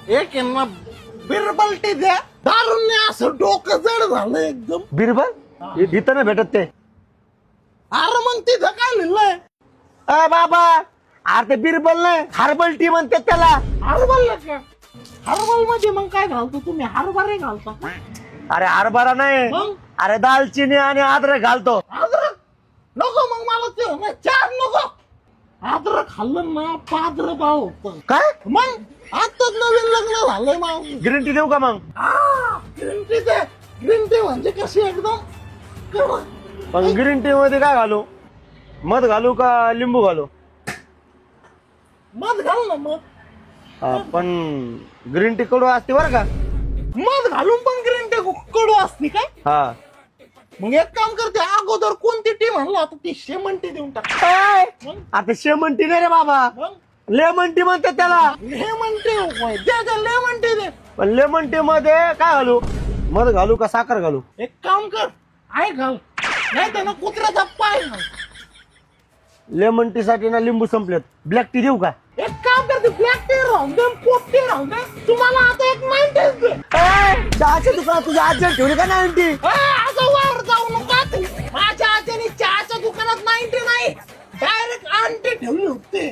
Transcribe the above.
एक आहे ना बिरबल टी द्या. दारूने असं डोकं जड झालं एकदम. बिरबल इथं नाही भेटत ते. अरे मग तिथं काय लिहिलंय? बाबा अरे ते बिरबल नाही हर्बल टी म्हणतात त्याला. हर्बल का? हर्बल मध्ये मग काय घालतो तुम्ही? हरभरे घालता का? अरे हरभरा नाही, मग अरे दालचिनी आणि अद्रक घालतो. अद्रक नको मग मला ते ना चार नको. अद्रक खाल्लं ना पाद्र भाव होतं. काय मग आताच नवीन लग्न झालंय मग. ग्रीन टी देऊ का मग? ग्रीन टी दे. ग्रीन टी म्हणजे कशी एकदम कडक. पण ग्रीन टी मध्ये काय घालू? मध घालू का लिंबू घालू? मध घाल ना मध. पण ग्रीन टी कडू असते बरं का. मध घालून पण ग्रीन टी कडू असते काय? हा मग एक काम करते अगोदर कोणती टी म्हणलं आता ती शेमन टी देऊन टाक. मग? आता शेमन टी नाही रे बाबा, मग लेमन टी म्हणतात त्याला. लेमन टी द्या लेमन टी दे. पण लेमन टी मध्ये काय घालू? मध घालू का साखर घालू? एक काम कर आय घाल नाही तर ना कुत्र्याचा पाय घाल. लेमन टी साठी ना लिंबू संपलेत. ब्लॅक टी देऊ का? एक काम करते ब्लॅक टी राहून दे पोपटी राहून दे. तुम्हाला आता एक 90 दे. चहाच्या दुकानात तुझ्या आजी ठेवली का 90? असं वर जाऊ नका तू. माझ्या आजीने चहाच्या दुकानात 90 नाही डायरेक्ट आणटी ठेवली होती.